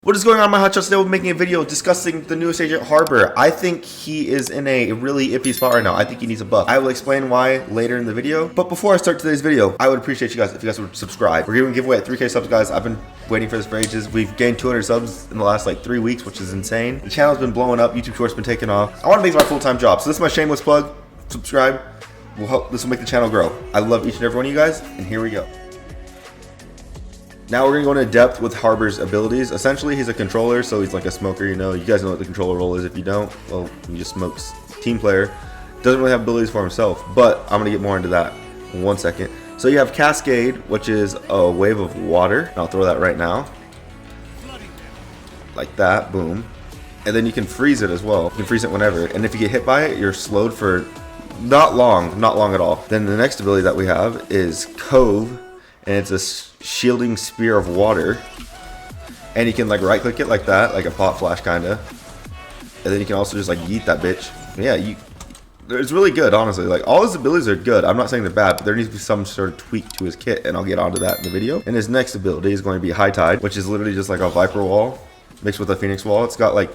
What is going on, my hotshots? Today we're making a video discussing the newest agent, Harbor. I think he is in a really iffy spot right now. I think he needs a buff. I will explain why later in the video. But before I start today's video, I would appreciate you guys if you guys would subscribe. We're giving a giveaway at 3K subs, guys. I've been waiting for this for ages. We've gained 200 subs in the last like 3 weeks, which is insane. The channel's been blowing up. YouTube Shorts been taking off. I want to make this my full-time job. So this is my shameless plug. Subscribe. This will make the channel grow. I love each and every one of you guys, and here we go. Now we're going to go into depth with Harbor's abilities. Essentially, he's a controller, so he's like a smoker, you know. You guys know what the controller role is. If you don't, well, he just smokes. Team player. Doesn't really have abilities for himself, but I'm going to get more into that in 1 second. So you have Cascade, which is a wave of water. And I'll throw that right now. Like that, boom. And then you can freeze it as well. You can freeze it whenever. And if you get hit by it, you're slowed for not long at all. Then the next ability that we have is Cove. And it's a shielding spear of water, and you can like right click it like that, like a pop flash kinda, and then you can also just like yeet that bitch. Yeah, it's really good, honestly. Like, all his abilities are good. I'm not saying they're bad, but there needs to be some sort of tweak to his kit, and I'll get onto that in the video. And his next ability is going to be High Tide, which is literally just like a Viper wall mixed with a Phoenix wall. It's got like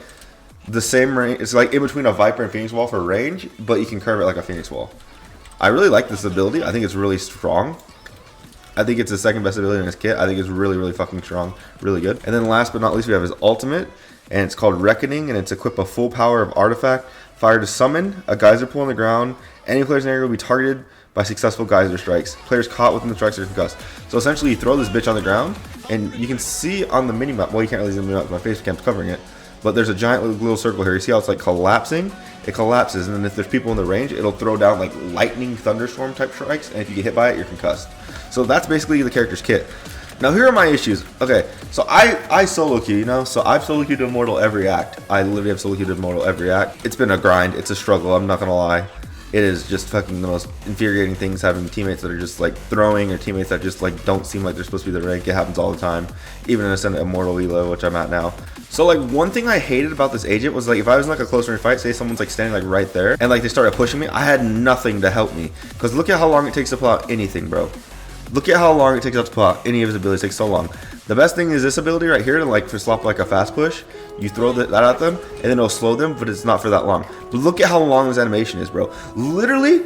the same range. It's like in between a Viper and Phoenix wall for range, but you can curve it like a Phoenix wall. I really like this ability. I think it's really strong. I think it's the second best ability in his kit. I think it's really fucking strong, really good. And then last but not least, we have his ultimate, and it's called Reckoning, and it's equipped a full power of artifact, fire to summon, a geyser pool on the ground. Any players in the area will be targeted by successful geyser strikes. Players caught within the strikes are concussed. So essentially, you throw this bitch on the ground, and you can see on the minimap, well, you can't really zoom in out because my face cam's covering it, but there's a giant little circle here. You see how it's like collapsing? It collapses, and then if there's people in the range, it'll throw down like lightning thunderstorm type strikes, and if you get hit by it, you're concussed. So that's basically the character's kit. Now here are my issues. Okay, so I solo queue, you know, so I've solo queued Immortal every act. I literally have solo queued Immortal every act. It's been a grind, it's a struggle, I'm not gonna lie. It is just fucking the most infuriating things, having teammates that are just like throwing, or teammates that just like don't seem like they're supposed to be the rank. It happens all the time, even in a Immortal elo, which I'm at now. So like, one thing I hated about this agent was like, if I was in like a close range fight, say someone's like standing like right there, and like they started pushing me, I had nothing to help me. Because look at how long it takes to pull out anything, bro. Look at how long it takes to pull out any of his abilities. It takes so long. The best thing is this ability right here, to like for slap like a fast push. You throw that at them, and then it'll slow them, but it's not for that long. But look at how long this animation is, bro. Literally,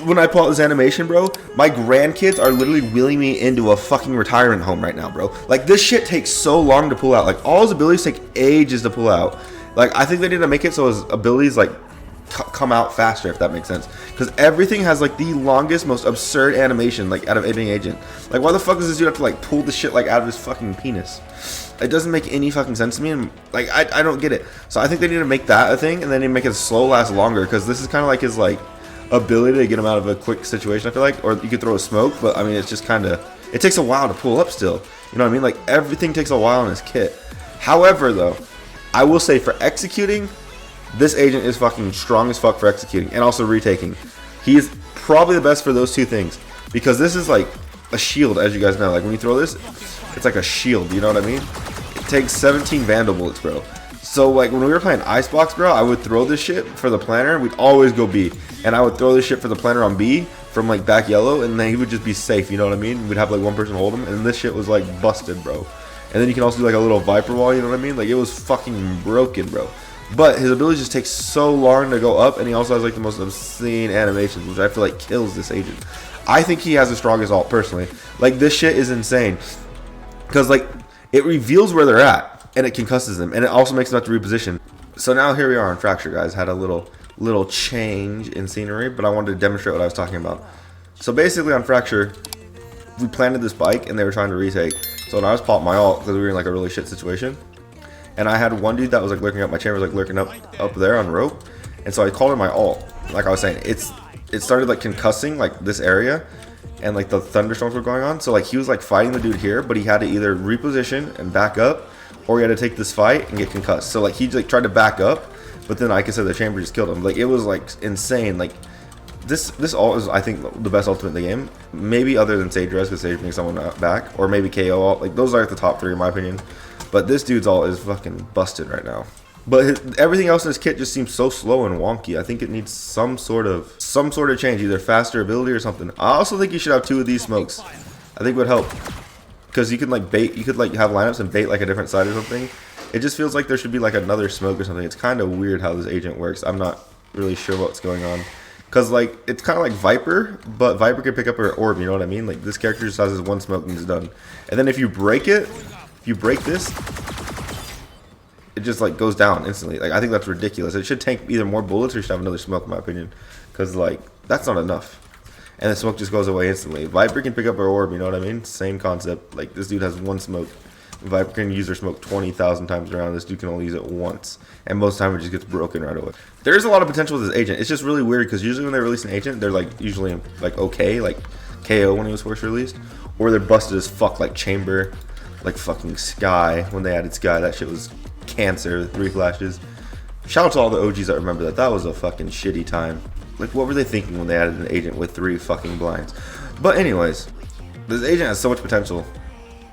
when I pull out this animation, bro, my grandkids are literally wheeling me into a fucking retirement home right now, bro. Like, this shit takes so long to pull out. Like, all his abilities take ages to pull out. Like, I think they need to make it so his abilities like come out faster, if that makes sense, because everything has like the longest, most absurd animation like out of any agent. Like, why the fuck does this dude have to like pull the shit like out of his fucking penis? It doesn't make any fucking sense to me, and like I don't get it. So I think they need to make that a thing, and then they make it slow last longer, because this is kind of like his like ability to get him out of a quick situation, I feel like. Or you could throw a smoke, but I mean, it's just kind of, it takes a while to pull up still, you know what I mean? Like, everything takes a while in his kit. However, though, I will say for executing, this agent is fucking strong as fuck for executing, and also retaking. He is probably the best for those two things, because this is like a shield, as you guys know. Like, when you throw this, it's like a shield, you know what I mean? It takes 17 vandal bullets, bro. So like, when we were playing Icebox, bro, I would throw this shit for the planner. We'd always go B, and I would throw this shit for the planner on B from like back yellow, and then he would just be safe, you know what I mean? We'd have like one person hold him, and this shit was like busted, bro. And then you can also do like a little Viper wall, you know what I mean? Like, it was fucking broken, bro. But his ability just takes so long to go up, and he also has like the most obscene animations, which I feel like kills this agent. I think he has the strongest ult, personally. Like, this shit is insane, because like, it reveals where they're at, and it concusses them, and it also makes them have to reposition. So now here we are on Fracture, guys. Had a little change in scenery, but I wanted to demonstrate what I was talking about. So basically on Fracture, we planted this bike, and they were trying to retake. So when I was popping my ult, because we were in like a really shit situation, and I had one dude that was like lurking up, my chamber was like lurking up there on rope, and so I called in my ult. Like I was saying, it started like concussing like this area, and like the thunderstorms were going on. So like, he was like fighting the dude here, but he had to either reposition and back up, or he had to take this fight and get concussed. So like, he like tried to back up, but then like I said, the chamber just killed him. Like, it was like insane. Like, this ult is, I think, the best ultimate in the game, maybe other than Sage Res, because Sage brings someone back, or maybe KO ult. Like, those are the top 3 in my opinion. But this dude's ult is fucking busted right now. But everything else in his kit just seems so slow and wonky. I think it needs some sort of change, either faster ability or something. I also think you should have 2 of these smokes. I think it would help, because you can like bait. You could like have lineups and bait like a different side or something, It just feels like there should be like another smoke or something. It's kind of weird how this agent works. I'm not really sure what's going on. Because, like, it's kind of like Viper, but Viper can pick up her orb, you know what I mean? Like, this character just has this one smoke and it's done. And then if you break it, if you break this, it just, like, goes down instantly. Like, I think that's ridiculous. It should tank either more bullets or it should have another smoke, in my opinion. Because, like, that's not enough. And the smoke just goes away instantly. Viper can pick up her orb, you know what I mean? Same concept. Like, this dude has one smoke. Viper can use her smoke 20,000 times around. This dude can only use it once. And most of the time it just gets broken right away. There's a lot of potential with this agent. It's just really weird because usually when they release an agent, they're like usually like okay, like KO when he was first released. Or they're busted as fuck like Chamber, like fucking Sky. When they added Sky, that shit was cancer, 3 flashes. Shout out to all the OGs that remember that. That was a fucking shitty time. Like what were they thinking when they added an agent with 3 fucking blinds? But anyways, this agent has so much potential.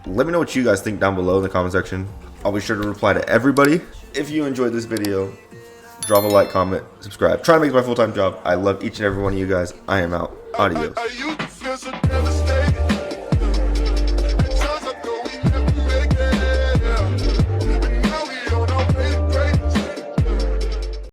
Let me know what you guys think down below in the comment section. I'll be sure to reply to everybody. If you enjoyed this video, drop a like, comment, subscribe. Try to make it my full-time job. I love each and every one of you guys. I am out. Adios.